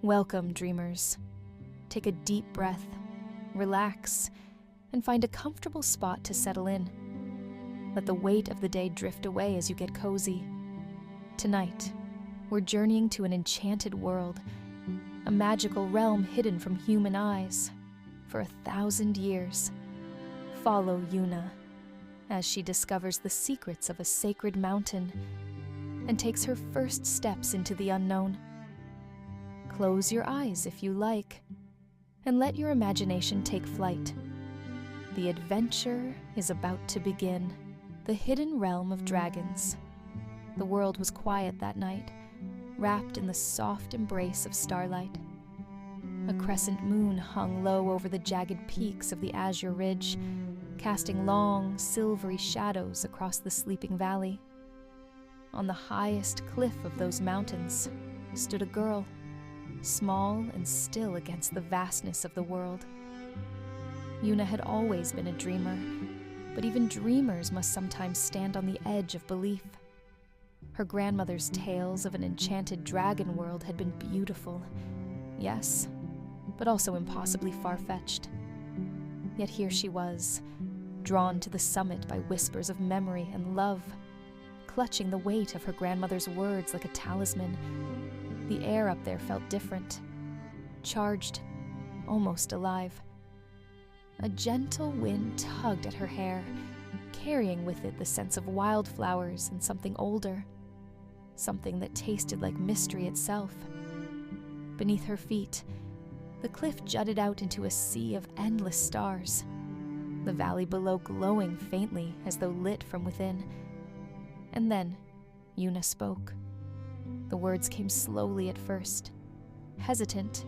Welcome, dreamers. Take a deep breath, relax, and find a comfortable spot to settle in. Let the weight of the day drift away as you get cozy. Tonight, we're journeying to an enchanted world, a magical realm hidden from human eyes for 1,000 years. Follow Yuna as she discovers the secrets of a sacred mountain and takes her first steps into the unknown. Close your eyes if you like, and let your imagination take flight. The adventure is about to begin. The hidden realm of dragons. The world was quiet that night, wrapped in the soft embrace of starlight. A crescent moon hung low over the jagged peaks of the azure ridge, casting long, silvery shadows across the sleeping valley. On the highest cliff of those mountains stood a girl, small and still against the vastness of the world. Yuna had always been a dreamer, but even dreamers must sometimes stand on the edge of belief. Her grandmother's tales of an enchanted dragon world had been beautiful, yes, but also impossibly far-fetched. Yet here she was, drawn to the summit by whispers of memory and love, clutching the weight of her grandmother's words like a talisman. The air up there felt different, charged, almost alive. A gentle wind tugged at her hair, carrying with it the sense of wildflowers and something older, something that tasted like mystery itself. Beneath her feet, the cliff jutted out into a sea of endless stars, the valley below glowing faintly as though lit from within. And then Yuna spoke. The words came slowly at first, hesitant,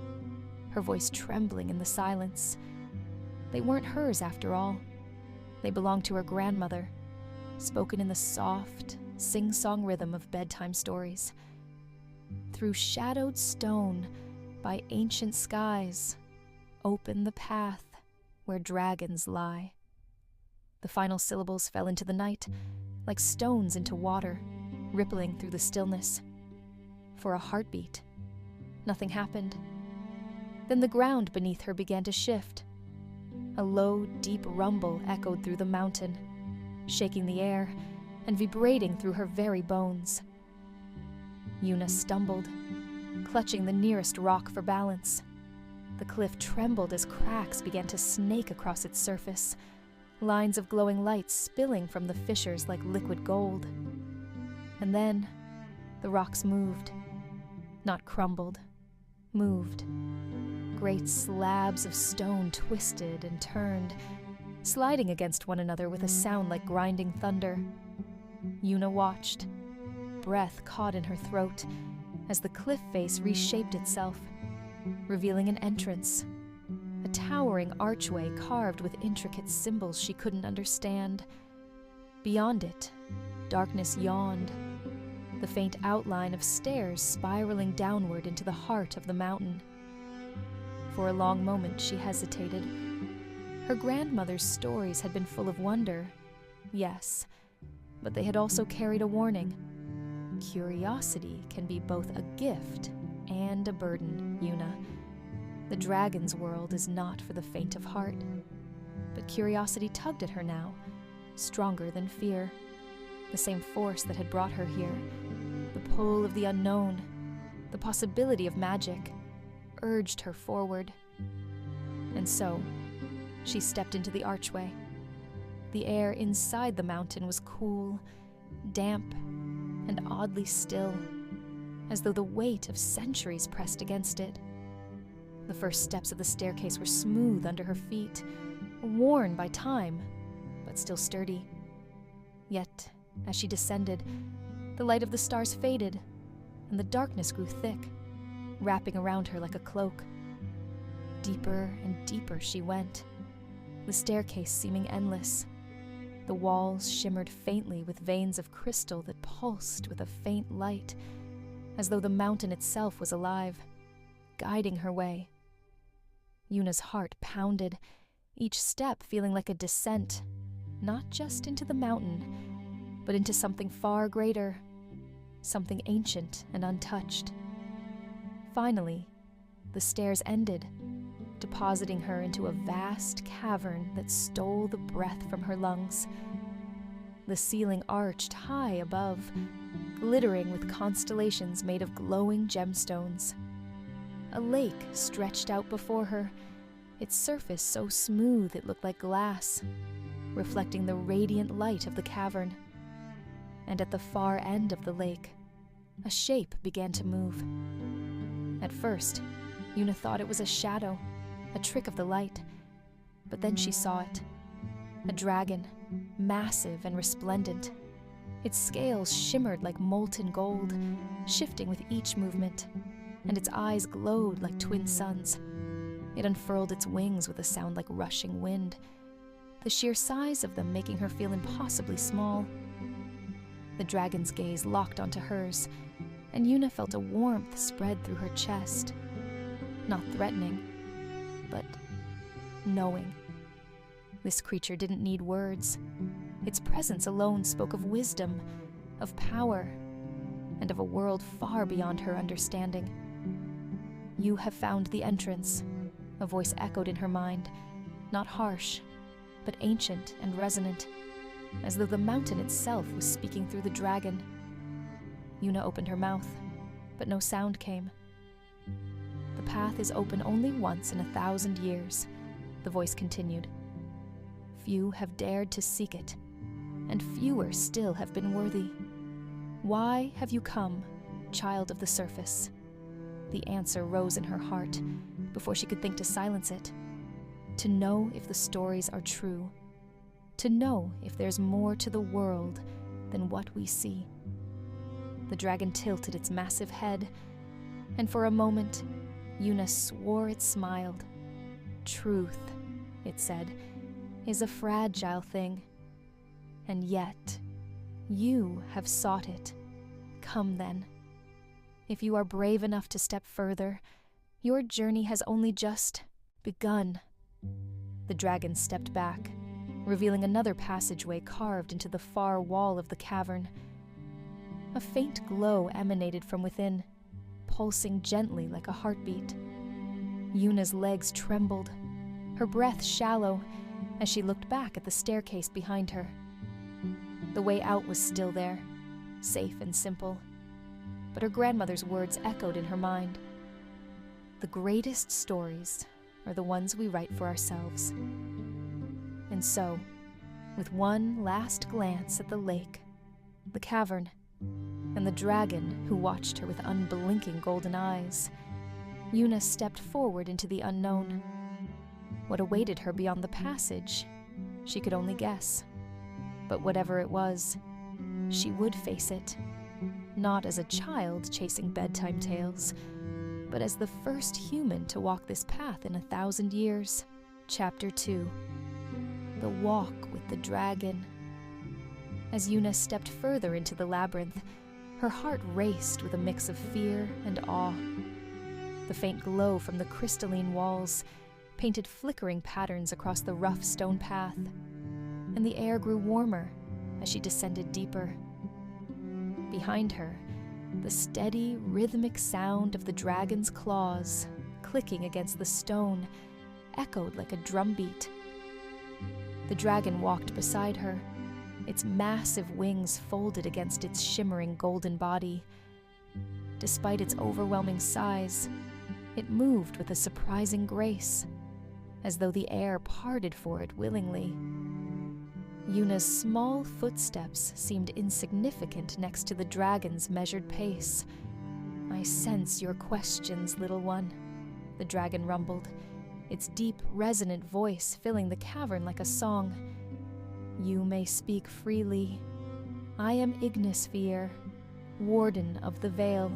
her voice trembling in the silence. They weren't hers after all. They belonged to her grandmother, spoken in the soft, sing-song rhythm of bedtime stories. Through shadowed stone, by ancient skies, open the path where dragons lie. The final syllables fell into the night, like stones into water, rippling through the stillness. For a heartbeat, nothing happened. Then the ground beneath her began to shift. A low, deep rumble echoed through the mountain, shaking the air and vibrating through her very bones. Yuna stumbled, clutching the nearest rock for balance. The cliff trembled as cracks began to snake across its surface, lines of glowing light spilling from the fissures like liquid gold. And then the rocks moved, not crumbled, moved. Great slabs of stone twisted and turned, sliding against one another with a sound like grinding thunder. Yuna watched, breath caught in her throat, as the cliff face reshaped itself, revealing an entrance, a towering archway carved with intricate symbols she couldn't understand. Beyond it, darkness yawned, the faint outline of stairs spiraling downward into the heart of the mountain. For a long moment she hesitated. Her grandmother's stories had been full of wonder, yes, but they had also carried a warning. Curiosity can be both a gift and a burden, Yuna. The dragon's world is not for the faint of heart. But curiosity tugged at her now, stronger than fear. The same force that had brought her here, the pull of the unknown, the possibility of magic, urged her forward. And so, she stepped into the archway. The air inside the mountain was cool, damp, and oddly still, as though the weight of centuries pressed against it. The first steps of the staircase were smooth under her feet, worn by time, but still sturdy. Yet, as she descended, the light of the stars faded, and the darkness grew thick, wrapping around her like a cloak. Deeper and deeper she went, the staircase seeming endless. The walls shimmered faintly with veins of crystal that pulsed with a faint light, as though the mountain itself was alive, guiding her way. Yuna's heart pounded, each step feeling like a descent, not just into the mountain, but into something far greater, something ancient and untouched. Finally, the stairs ended, depositing her into a vast cavern that stole the breath from her lungs. The ceiling arched high above, glittering with constellations made of glowing gemstones. A lake stretched out before her, its surface so smooth it looked like glass, reflecting the radiant light of the cavern. And at the far end of the lake, a shape began to move. At first, Yuna thought it was a shadow, a trick of the light, but then she saw it. A dragon, massive and resplendent. Its scales shimmered like molten gold, shifting with each movement, and its eyes glowed like twin suns. It unfurled its wings with a sound like rushing wind, the sheer size of them making her feel impossibly small. The dragon's gaze locked onto hers, and Yuna felt a warmth spread through her chest. Not threatening, but knowing. This creature didn't need words. Its presence alone spoke of wisdom, of power, and of a world far beyond her understanding. "You have found the entrance," a voice echoed in her mind, not harsh, but ancient and resonant, as though the mountain itself was speaking through the dragon. Yuna opened her mouth, but no sound came. "The path is open only once in 1,000 years," the voice continued. "Few have dared to seek it, and fewer still have been worthy. Why have you come, child of the surface?" The answer rose in her heart before she could think to silence it. To know if the stories are true. To know if there's more to the world than what we see. The dragon tilted its massive head, and for a moment, Yuna swore it smiled. "Truth," it said, "is a fragile thing. And yet, you have sought it. Come then. If you are brave enough to step further, your journey has only just begun." The dragon stepped back, revealing another passageway carved into the far wall of the cavern. A faint glow emanated from within, pulsing gently like a heartbeat. Yuna's legs trembled, her breath shallow, as she looked back at the staircase behind her. The way out was still there, safe and simple, but her grandmother's words echoed in her mind. "The greatest stories are the ones we write for ourselves." And so, with one last glance at the lake, the cavern, and the dragon who watched her with unblinking golden eyes, Yuna stepped forward into the unknown. What awaited her beyond the passage, she could only guess. But whatever it was, she would face it, not as a child chasing bedtime tales, but as the first human to walk this path in 1,000 years. Chapter 2. The Walk with the Dragon. As Yuna stepped further into the labyrinth, her heart raced with a mix of fear and awe. The faint glow from the crystalline walls painted flickering patterns across the rough stone path, and the air grew warmer as she descended deeper. Behind her, the steady, rhythmic sound of the dragon's claws clicking against the stone echoed like a drumbeat. The dragon walked beside her, its massive wings folded against its shimmering golden body. Despite its overwhelming size, it moved with a surprising grace, as though the air parted for it willingly. Yuna's small footsteps seemed insignificant next to the dragon's measured pace. "I sense your questions, little one," the dragon rumbled, its deep, resonant voice filling the cavern like a song. "You may speak freely. I am Ignisphere, warden of the Veil,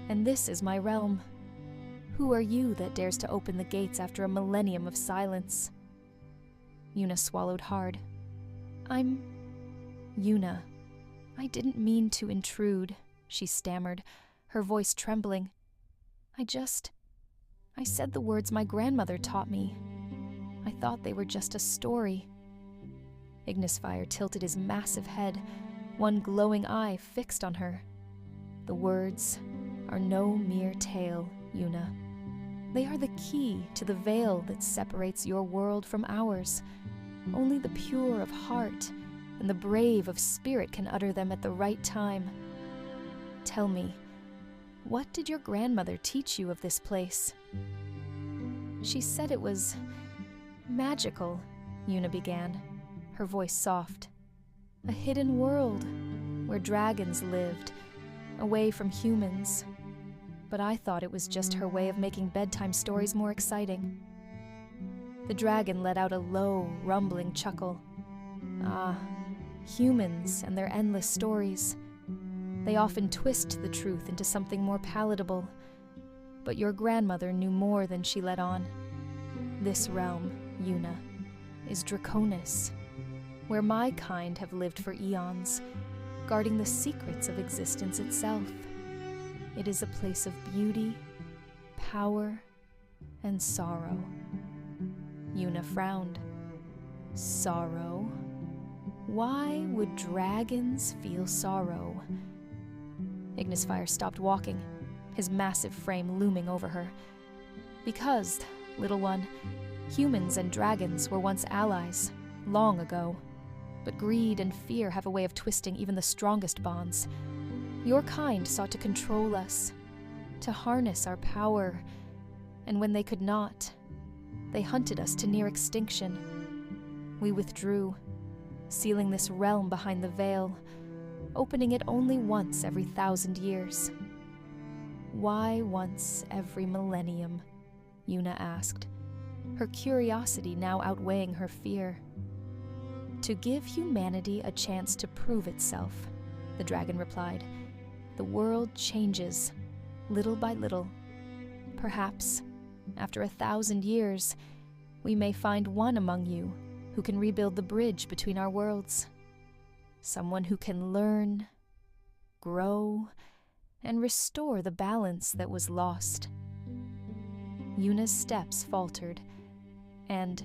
and this is my realm. Who are you that dares to open the gates after a millennium of silence?" Yuna swallowed hard. "I'm Yuna. I didn't mean to intrude," she stammered, her voice trembling. I said the words my grandmother taught me. I thought they were just a story." Ignisfire tilted his massive head, one glowing eye fixed on her. "The words are no mere tale, Yuna. They are the key to the veil that separates your world from ours. Only the pure of heart and the brave of spirit can utter them at the right time. Tell me, what did your grandmother teach you of this place?" "She said it was magical," Una began, her voice soft. "A hidden world where dragons lived, away from humans. But I thought it was just her way of making bedtime stories more exciting." The dragon let out a low, rumbling chuckle. "Ah, humans and their endless stories. They often twist the truth into something more palatable. But your grandmother knew more than she let on. This realm, Una, is Draconis, where my kind have lived for eons, guarding the secrets of existence itself. It is a place of beauty, power, and sorrow." Una frowned. "Sorrow? Why would dragons feel sorrow?" Ignisfire stopped walking, his massive frame looming over her. "Because, little one, humans and dragons were once allies, long ago. But greed and fear have a way of twisting even the strongest bonds. Your kind sought to control us, to harness our power, and when they could not, they hunted us to near extinction. We withdrew, sealing this realm behind the veil, opening it only once every 1,000 years." "Why once every millennium?" Una asked, her curiosity now outweighing her fear. "To give humanity a chance to prove itself," the dragon replied. "The world changes, little by little. Perhaps, after 1,000 years, we may find one among you who can rebuild the bridge between our worlds. Someone who can learn, grow, and restore the balance that was lost." Una's steps faltered, and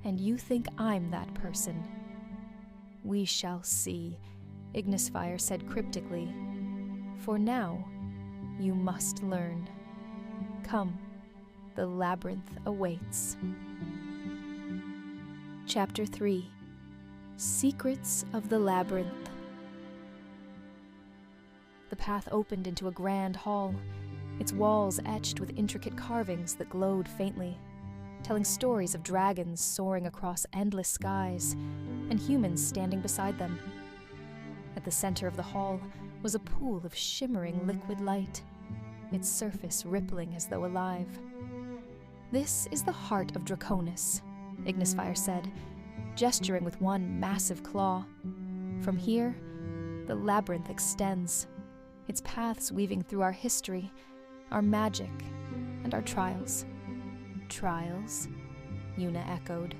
you think I'm that person?" "We shall see," Ignisfire said cryptically. "For now, you must learn. Come, the labyrinth awaits." Chapter 3. Secrets of the Labyrinth. The path opened into a grand hall, its walls etched with intricate carvings that glowed faintly, telling stories of dragons soaring across endless skies and humans standing beside them. At the center of the hall was a pool of shimmering liquid light, its surface rippling as though alive. "This is the heart of Draconis," Ignisfire said, gesturing with one massive claw. "From here, the labyrinth extends, its paths weaving through our history, our magic, and our trials." "Trials?" Una echoed,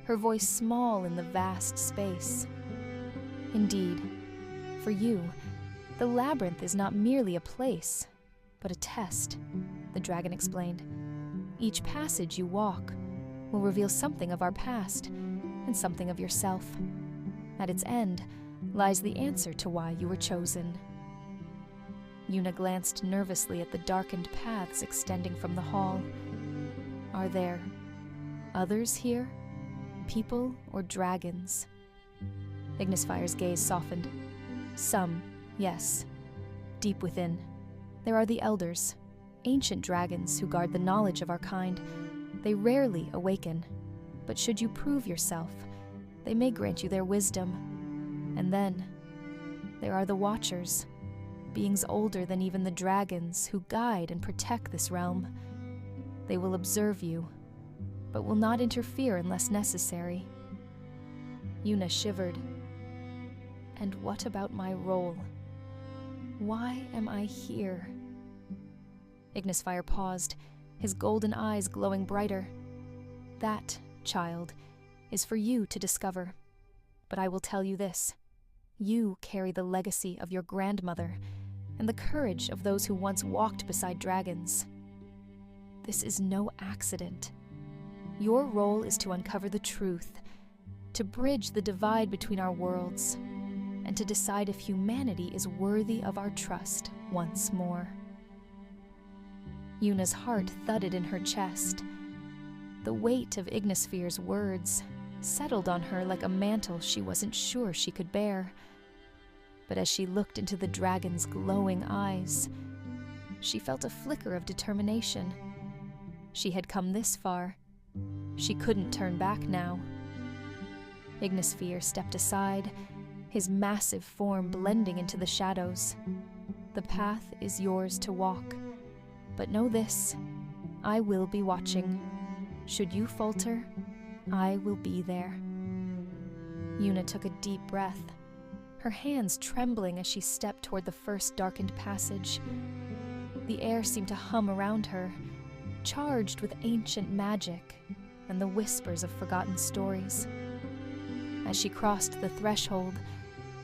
her voice small in the vast space. "Indeed. For you, the labyrinth is not merely a place, but a test," the dragon explained. "Each passage you walk will reveal something of our past and something of yourself. At its end lies the answer to why you were chosen." Una glanced nervously at the darkened paths extending from the hall. "Are there others here? People or dragons?" Ignisfire's gaze softened. "Some, yes. Deep within. There are the elders, ancient dragons who guard the knowledge of our kind. They rarely awaken, but should you prove yourself, they may grant you their wisdom. And then, there are the Watchers, beings older than even the dragons who guide and protect this realm. They will observe you, but will not interfere unless necessary." Una shivered. "And what about my role? Why am I here?" Ignisfire paused, his golden eyes glowing brighter. "That, child, is for you to discover. But I will tell you this. You carry the legacy of your grandmother and the courage of those who once walked beside dragons. This is no accident. Your role is to uncover the truth, to bridge the divide between our worlds, and to decide if humanity is worthy of our trust once more." Yuna's heart thudded in her chest. The weight of Ignisphere's words settled on her like a mantle she wasn't sure she could bear. But as she looked into the dragon's glowing eyes, she felt a flicker of determination. She had come this far. She couldn't turn back now. Ignisphere stepped aside, his massive form blending into the shadows. The path is yours to walk. But know this, I will be watching. Should you falter, I will be there. Yuna took a deep breath, her hands trembling as she stepped toward the first darkened passage. The air seemed to hum around her, charged with ancient magic and the whispers of forgotten stories. As she crossed the threshold,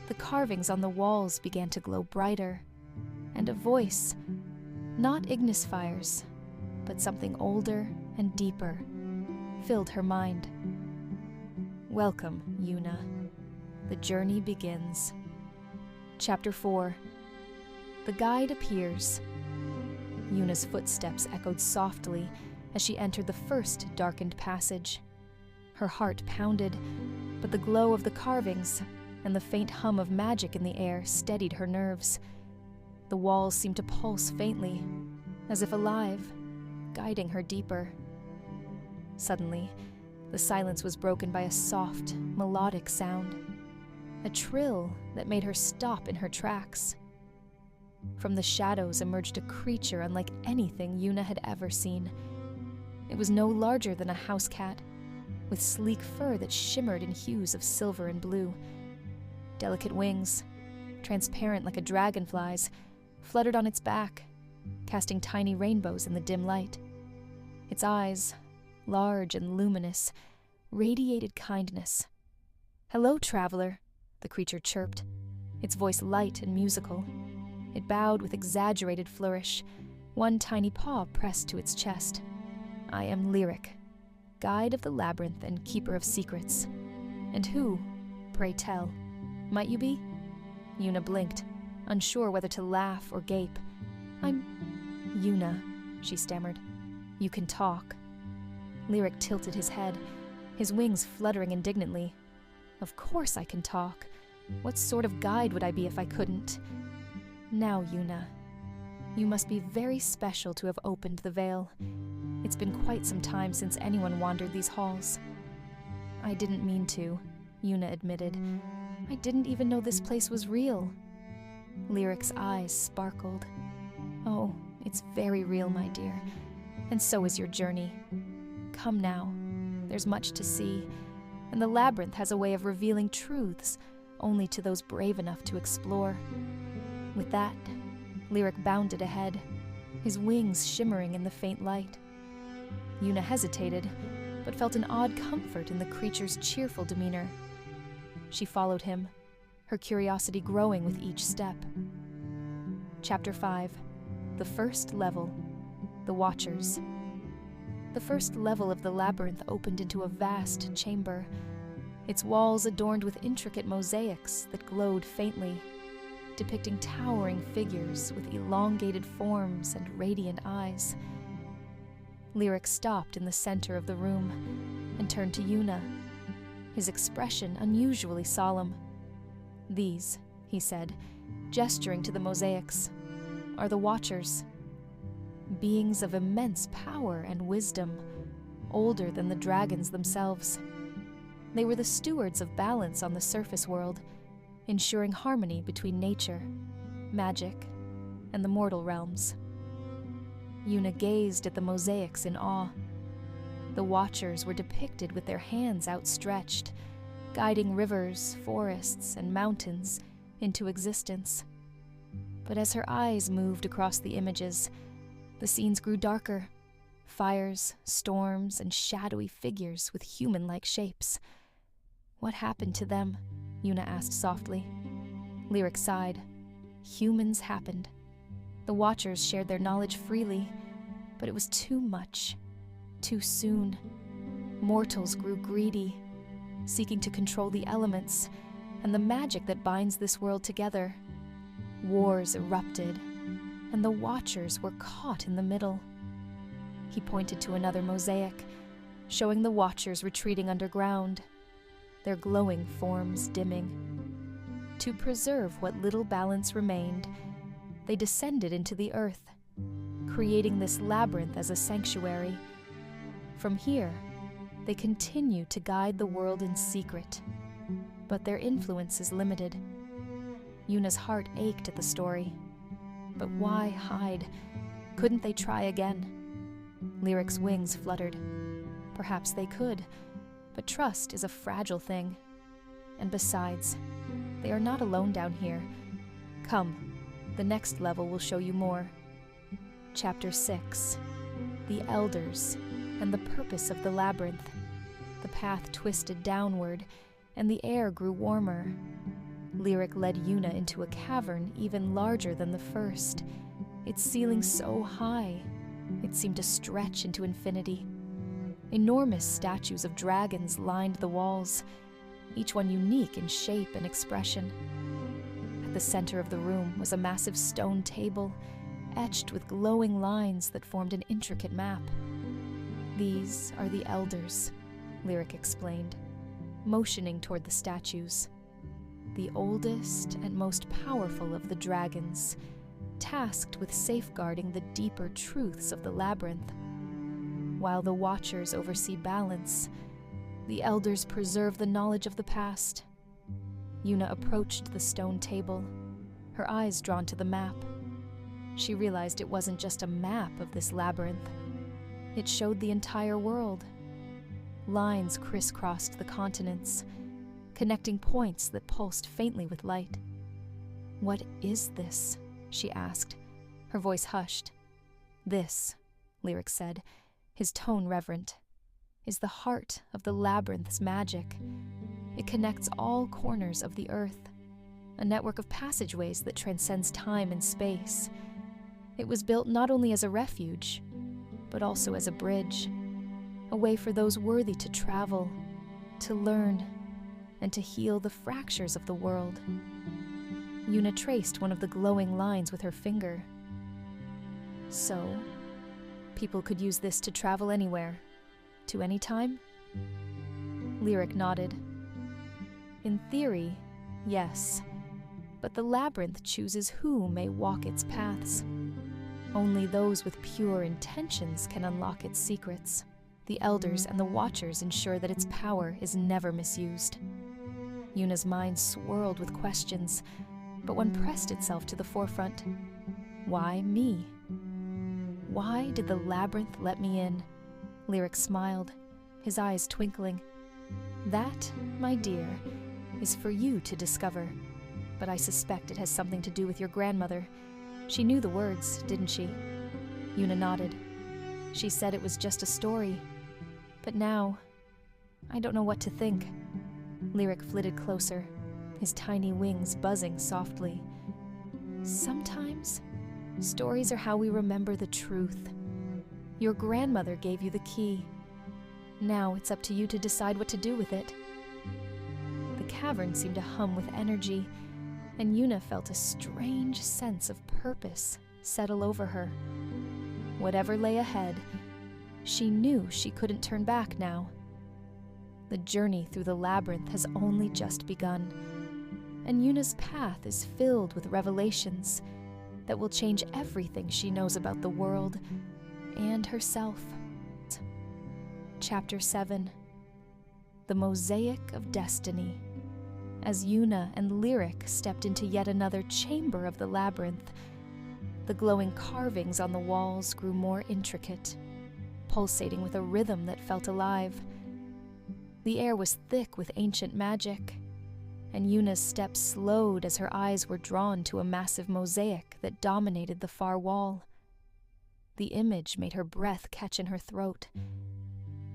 the carvings on the walls began to glow brighter, and a voice, not Ignisphere's, but something older and deeper, filled her mind. Welcome, Yuna. The journey begins. Chapter 4. The guide appears. Yuna's footsteps echoed softly as she entered the first darkened passage. Her heart pounded, but the glow of the carvings and the faint hum of magic in the air steadied her nerves. The walls seemed to pulse faintly, as if alive, guiding her deeper. Suddenly, the silence was broken by a soft, melodic sound, a trill that made her stop in her tracks. From the shadows emerged a creature unlike anything Yuna had ever seen. It was no larger than a house cat, with sleek fur that shimmered in hues of silver and blue. Delicate wings, transparent like a dragonfly's, fluttered on its back, casting tiny rainbows in the dim light. Its eyes, large and luminous, radiated kindness. "Hello, traveler," the creature chirped, its voice light and musical. It bowed with exaggerated flourish, one tiny paw pressed to its chest. "I am Lyric, guide of the labyrinth and keeper of secrets. And who, pray tell, might you be?" Yuna blinked, unsure whether to laugh or gape. "I'm Yuna," she stammered. "You can talk." Lyric tilted his head, his wings fluttering indignantly. "Of course I can talk. What sort of guide would I be if I couldn't? Now, Yuna, you must be very special to have opened the veil. It's been quite some time since anyone wandered these halls." "I didn't mean to," Yuna admitted. "I didn't even know this place was real." Lyric's eyes sparkled. "Oh, it's very real, my dear, and so is your journey. Come now, there's much to see, and the labyrinth has a way of revealing truths only to those brave enough to explore." With that, Lyric bounded ahead, his wings shimmering in the faint light. Yuna hesitated, but felt an odd comfort in the creature's cheerful demeanor. She followed him, her curiosity growing with each step. Chapter 5. The First Level. The Watchers. The first level of the labyrinth opened into a vast chamber, its walls adorned with intricate mosaics that glowed faintly, depicting towering figures with elongated forms and radiant eyes. Lyric stopped in the center of the room and turned to Yuna, his expression unusually solemn. "These," he said, gesturing to the mosaics, "are the Watchers. Beings of immense power and wisdom, older than the dragons themselves. They were the stewards of balance on the surface world, ensuring harmony between nature, magic, and the mortal realms." Yuna gazed at the mosaics in awe. The Watchers were depicted with their hands outstretched, guiding rivers, forests, and mountains into existence. But as her eyes moved across the images, the scenes grew darker. Fires, storms, and shadowy figures with human-like shapes. "What happened to them?" Yuna asked softly. Lyric sighed. "Humans happened. The Watchers shared their knowledge freely, but it was too much, too soon. Mortals grew greedy, seeking to control the elements and the magic that binds this world together. Wars erupted, and the Watchers were caught in the middle. He pointed to another mosaic, showing the watchers retreating underground, their glowing forms dimming. To preserve what little balance remained, they descended into the earth, creating this labyrinth as a sanctuary. From here, they continue to guide the world in secret, but their influence is limited. Yuna's heart ached at the story. But why hide? Couldn't they try again? Lyric's wings fluttered. Perhaps they could, but trust is a fragile thing. And besides, they are not alone down here. Come, the next level will show you more. Chapter 6. The Elders and the Purpose of the Labyrinth. The path twisted downward, and the air grew warmer. Lyric led Yuna into a cavern even larger than the first, its ceiling so high it seemed to stretch into infinity. Enormous statues of dragons lined the walls, each one unique in shape and expression. At the center of the room was a massive stone table, etched with glowing lines that formed an intricate map. These are the Elders, Lyric explained, motioning toward the statues. The oldest and most powerful of the dragons, tasked with safeguarding the deeper truths of the labyrinth. While the Watchers oversee balance, the Elders preserve the knowledge of the past. Yuna approached the stone table, her eyes drawn to the map. She realized it wasn't just a map of this labyrinth. It showed the entire world. Lines crisscrossed the continents, connecting points that pulsed faintly with light. "What is this?" she asked, her voice hushed. "This," Lyric said, his tone reverent, "is the heart of the labyrinth's magic. It connects all corners of the earth, a network of passageways that transcends time and space. It was built not only as a refuge, but also as a bridge, a way for those worthy to travel, to learn, and to heal the fractures of the world." Yuna traced one of the glowing lines with her finger. "So, people could use this to travel anywhere, to any time?" Lyric nodded. "In theory, yes, but the labyrinth chooses who may walk its paths. Only those with pure intentions can unlock its secrets. The Elders and the Watchers ensure that its power is never misused." Yuna's mind swirled with questions, but one pressed itself to the forefront. Why me? Why did the labyrinth let me in? Lyric smiled, his eyes twinkling. "That, my dear, is for you to discover, but I suspect it has something to do with your grandmother. She knew the words, didn't she?" Yuna nodded. "She said it was just a story. But now, I don't know what to think." Lyric flitted closer, his tiny wings buzzing softly. "Sometimes, stories are how we remember the truth. Your grandmother gave you the key. Now it's up to you to decide what to do with it." The cavern seemed to hum with energy, and Yuna felt a strange sense of purpose settle over her. Whatever lay ahead, she knew she couldn't turn back now. The journey through the labyrinth has only just begun, and Yuna's path is filled with revelations that will change everything she knows about the world and herself. Chapter 7. The Mosaic of Destiny. As Yuna and Lyric stepped into yet another chamber of the labyrinth, the glowing carvings on the walls grew more intricate, pulsating with a rhythm that felt alive. The air was thick with ancient magic, and Yuna's steps slowed as her eyes were drawn to a massive mosaic that dominated the far wall. The image made her breath catch in her throat.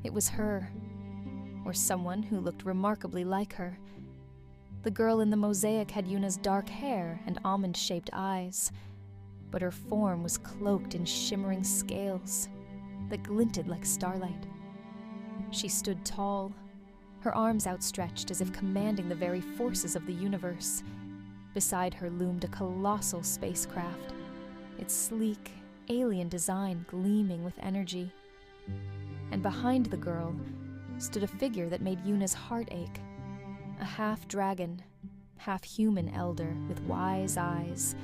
It was her, or someone who looked remarkably like her. The girl in the mosaic had Yuna's dark hair and almond-shaped eyes, but her form was cloaked in shimmering scales that glinted like starlight. She stood tall, her arms outstretched as if commanding the very forces of the universe. Beside her loomed a colossal spacecraft, its sleek, alien design gleaming with energy. And behind the girl stood a figure that made Yuna's heart ache. A half-dragon, half-human elder with wise eyes,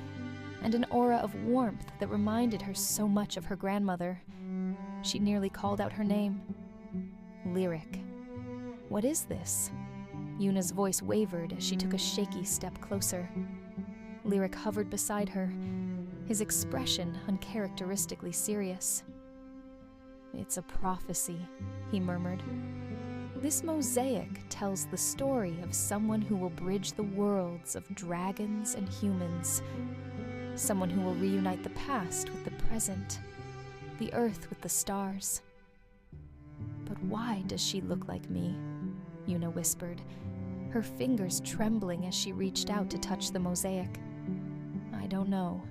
and an aura of warmth that reminded her so much of her grandmother. She nearly called out her name. Lyric. What is this? Yuna's voice wavered as she took a shaky step closer. Lyric hovered beside her, his expression uncharacteristically serious. It's a prophecy, he murmured. This mosaic tells the story of someone who will bridge the worlds of dragons and humans. Someone who will reunite the past with the present, the earth with the stars. But why does she look like me? Yuna whispered, her fingers trembling as she reached out to touch the mosaic. I don't know,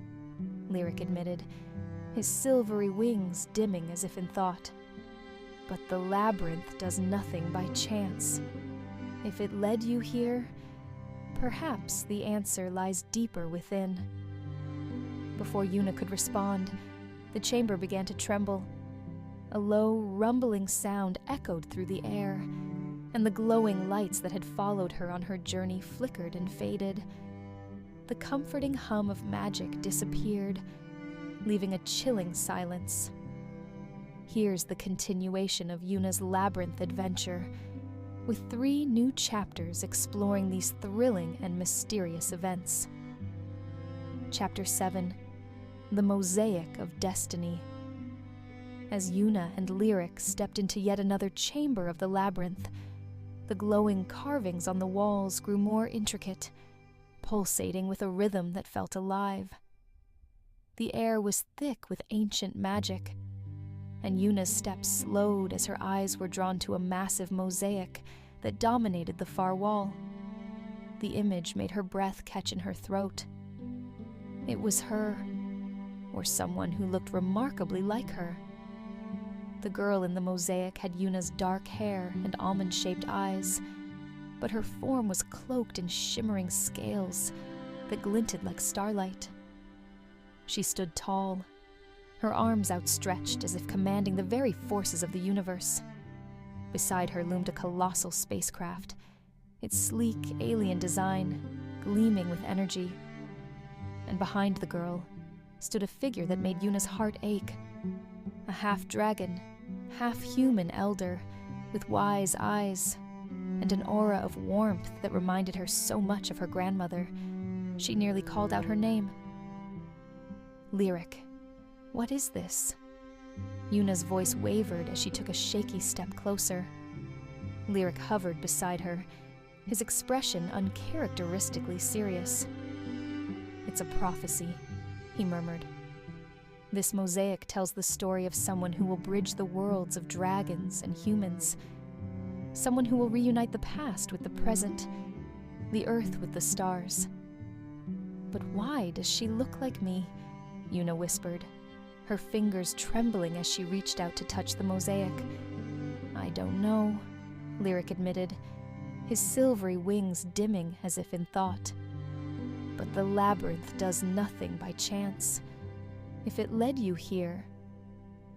Lyric admitted, his silvery wings dimming as if in thought. But the labyrinth does nothing by chance. If it led you here, perhaps the answer lies deeper within. Before Yuna could respond, the chamber began to tremble. A low, rumbling sound echoed through the air, and the glowing lights that had followed her on her journey flickered and faded. The comforting hum of magic disappeared, leaving a chilling silence. Here's the continuation of Yuna's labyrinth adventure, with 3 new chapters exploring these thrilling and mysterious events. Chapter 7, The Mosaic of Destiny. As Yuna and Lyric stepped into yet another chamber of the labyrinth, the glowing carvings on the walls grew more intricate, pulsating with a rhythm that felt alive. The air was thick with ancient magic, and Yuna's steps slowed as her eyes were drawn to a massive mosaic that dominated the far wall. The image made her breath catch in her throat. It was her, or someone who looked remarkably like her. The girl in the mosaic had Yuna's dark hair and almond-shaped eyes, but her form was cloaked in shimmering scales that glinted like starlight. She stood tall, her arms outstretched as if commanding the very forces of the universe. Beside her loomed a colossal spacecraft, its sleek alien design gleaming with energy. And behind the girl stood a figure that made Yuna's heart ache, a half-dragon, half-human elder with wise eyes and an aura of warmth that reminded her so much of her grandmother. She nearly called out her name. Lyric. What is this? Yuna's voice wavered as she took a shaky step closer. Lyric hovered beside her, his expression uncharacteristically serious. It's a prophecy, he murmured. This mosaic tells the story of someone who will bridge the worlds of dragons and humans. Someone who will reunite the past with the present, the earth with the stars. But why does she look like me? Yuna whispered, her fingers trembling as she reached out to touch the mosaic. I don't know, Lyric admitted, his silvery wings dimming as if in thought. But the labyrinth does nothing by chance. If it led you here,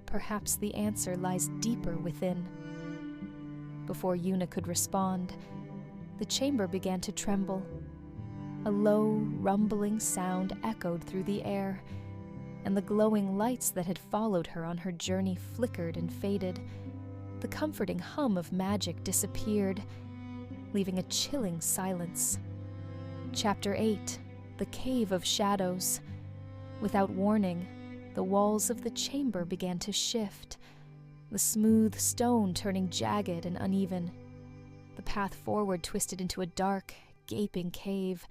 perhaps the answer lies deeper within. Before Yuna could respond, the chamber began to tremble. A low, rumbling sound echoed through the air, and the glowing lights that had followed her on her journey flickered and faded. The comforting hum of magic disappeared, leaving a chilling silence. Chapter 8, The Cave of Shadows. Without warning, the walls of the chamber began to shift, the smooth stone turning jagged and uneven. The path forward twisted into a dark, gaping cave,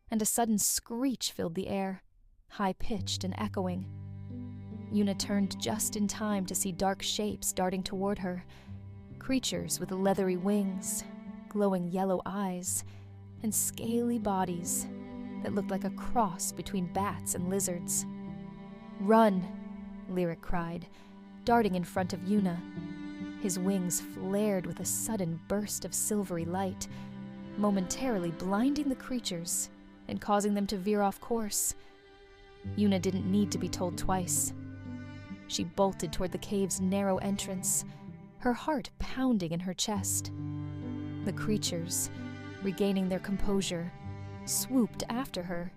and a sudden screech filled the air, high-pitched and echoing. Yuna turned just in time to see dark shapes darting toward her, creatures with leathery wings, glowing yellow eyes, and scaly bodies that looked like a cross between bats and lizards. Run, Lyric cried, darting in front of Yuna. His wings flared with a sudden burst of silvery light, momentarily blinding the creatures and causing them to veer off course. Yuna didn't need to be told twice. She bolted toward the cave's narrow entrance, her heart pounding in her chest. The creatures, regaining their composure, swooped after her,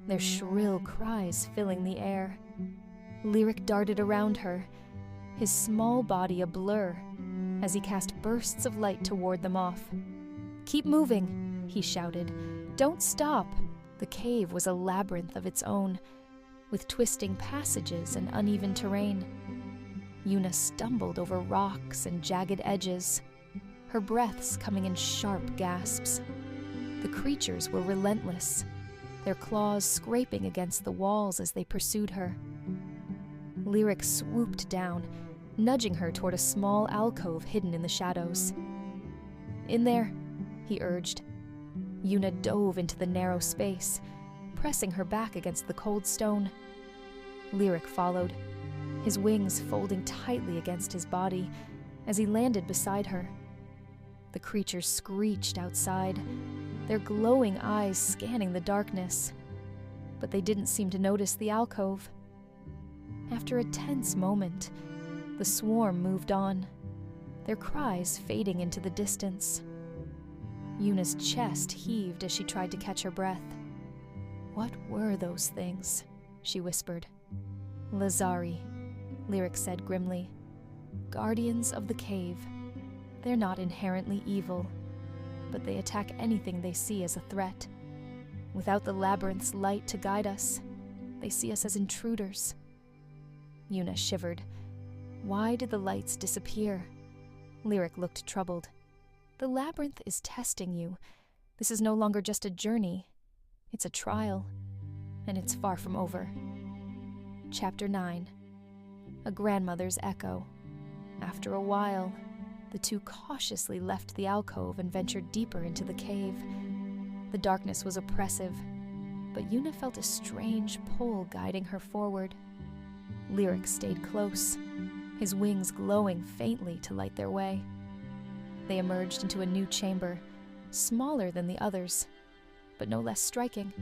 their shrill cries filling the air. Lyric darted around her, his small body a blur as he cast bursts of light toward them off. "Keep moving," he shouted. "Don't stop." The cave was a labyrinth of its own, with twisting passages and uneven terrain. Yuna stumbled over rocks and jagged edges, her breaths coming in sharp gasps. The creatures were relentless, their claws scraping against the walls as they pursued her. Lyric swooped down, nudging her toward a small alcove hidden in the shadows. "In there," he urged. Yuna dove into the narrow space, pressing her back against the cold stone. Lyric followed, his wings folding tightly against his body as he landed beside her. The creatures screeched outside, their glowing eyes scanning the darkness, but they didn't seem to notice the alcove. After a tense moment, the swarm moved on, their cries fading into the distance. Yuna's chest heaved as she tried to catch her breath. "What were those things?" she whispered. "Lazari," Lyric said grimly. "Guardians of the cave. They're not inherently evil, but they attack anything they see as a threat. Without the labyrinth's light to guide us, they see us as intruders." Yuna shivered. Why did the lights disappear? Lyric looked troubled. "The labyrinth is testing you. This is no longer just a journey. It's a trial, and it's far from over." Chapter 9. A Grandmother's Echo. After a while, the two cautiously left the alcove and ventured deeper into the cave. The darkness was oppressive, but Yuna felt a strange pull guiding her forward. Lyric stayed close, his wings glowing faintly to light their way. They emerged into a new chamber, smaller than the others, but no less striking.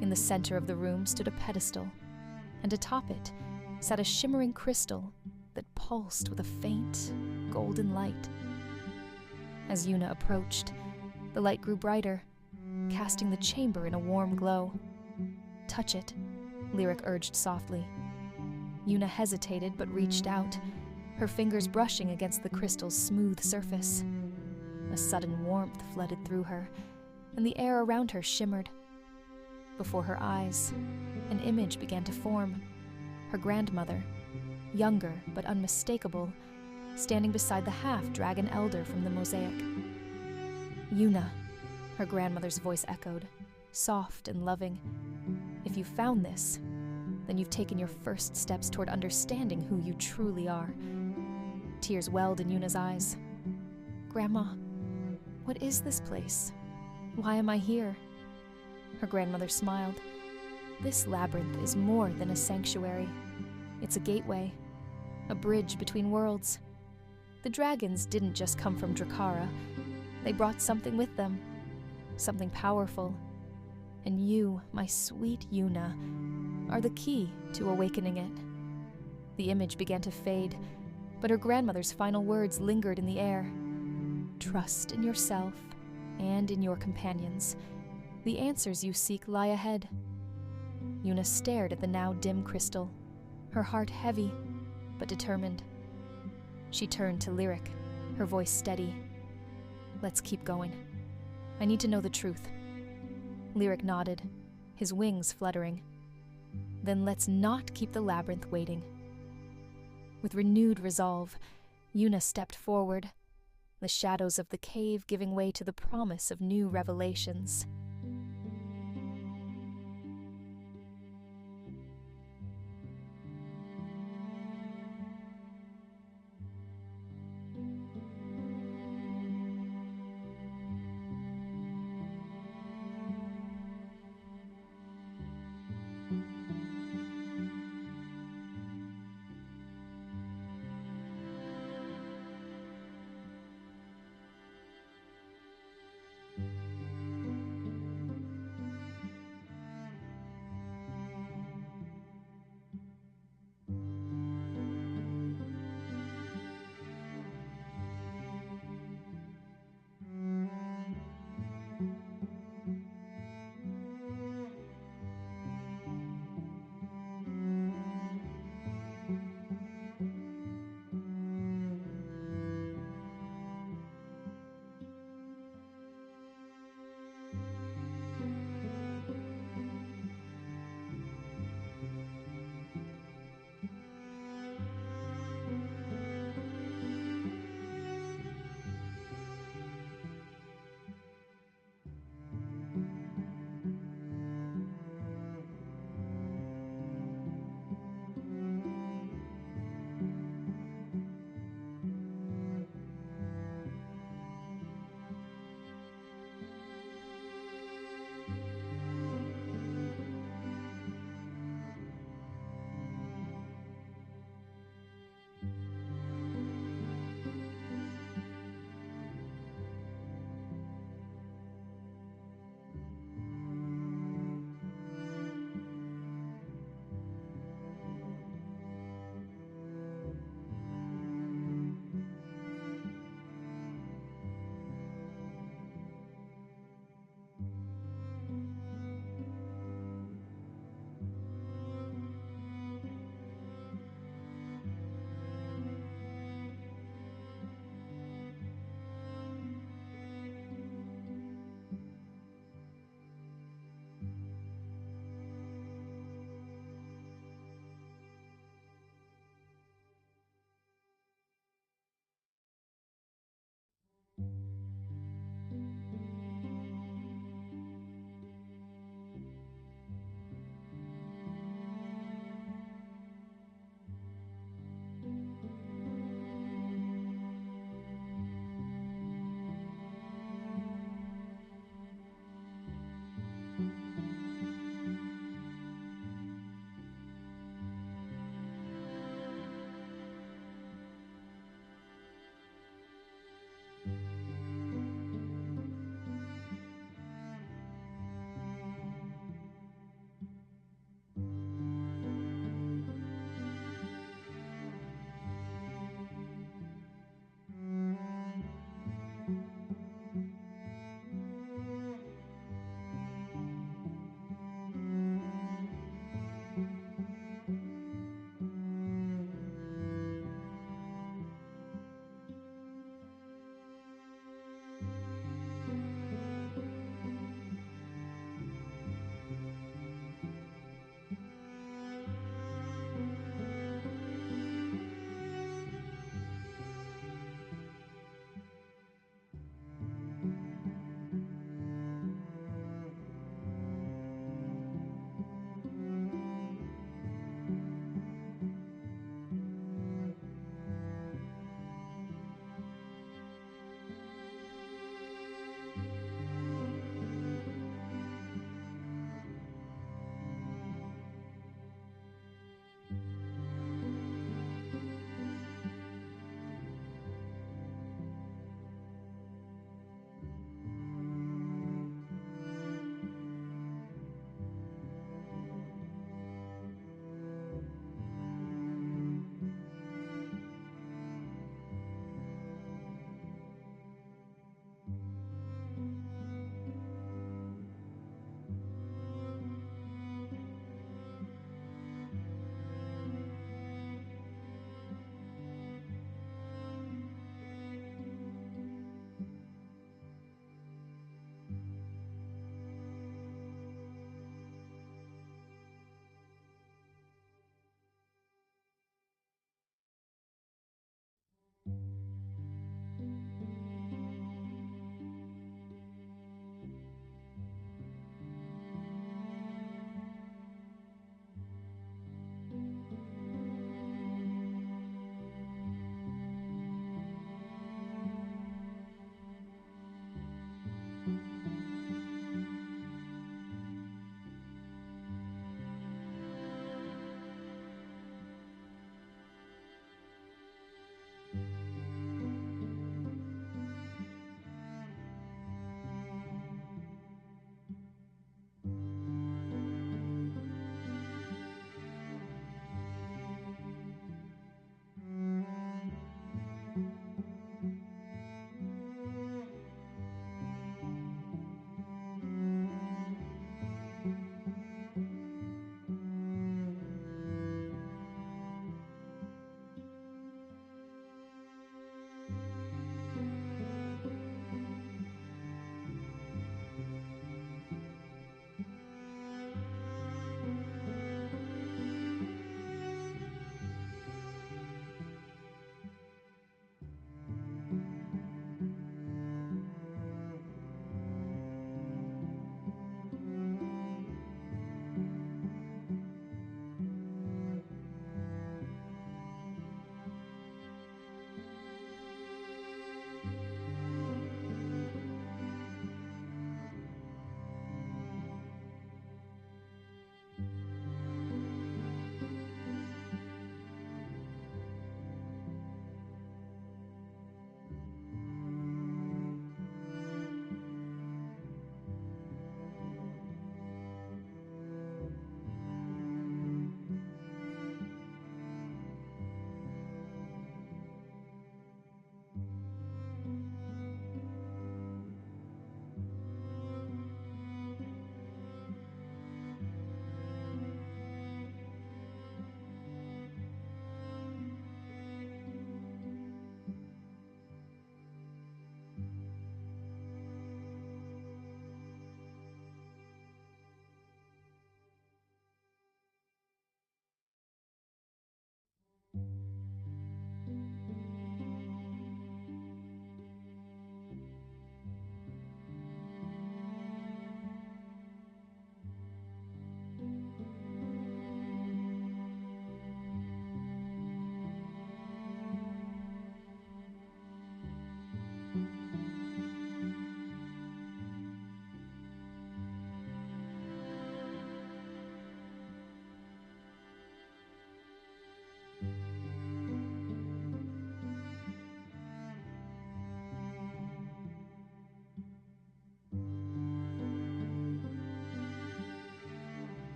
In the center of the room stood a pedestal, and atop it sat a shimmering crystal that pulsed with a faint, golden light. As Yuna approached, the light grew brighter, casting the chamber in a warm glow. "Touch it," Lyric urged softly. Yuna hesitated but reached out, her fingers brushing against the crystal's smooth surface. A sudden warmth flooded through her, and the air around her shimmered. Before her eyes, an image began to form. Her grandmother, younger but unmistakable, standing beside the half-dragon elder from the mosaic. "Yuna," her grandmother's voice echoed, soft and loving. "If you found this, then you've taken your first steps toward understanding who you truly are." Tears welled in Yuna's eyes. "Grandma, what is this place? Why am I here?" Her grandmother smiled. "This labyrinth is more than a sanctuary. It's a gateway, a bridge between worlds. The dragons didn't just come from Drakkara. They brought something with them, something powerful. And you, my sweet Yuna, are the key to awakening it." The image began to fade, but her grandmother's final words lingered in the air. "Trust in yourself and in your companions. The answers you seek lie ahead." Yuna stared at the now dim crystal, her heart heavy but determined. She turned to Lyric, her voice steady. "Let's keep going. I need to know the truth." Lyric nodded, his wings fluttering. "Then let's not keep the labyrinth waiting." With renewed resolve, Yuna stepped forward, the shadows of the cave giving way to the promise of new revelations.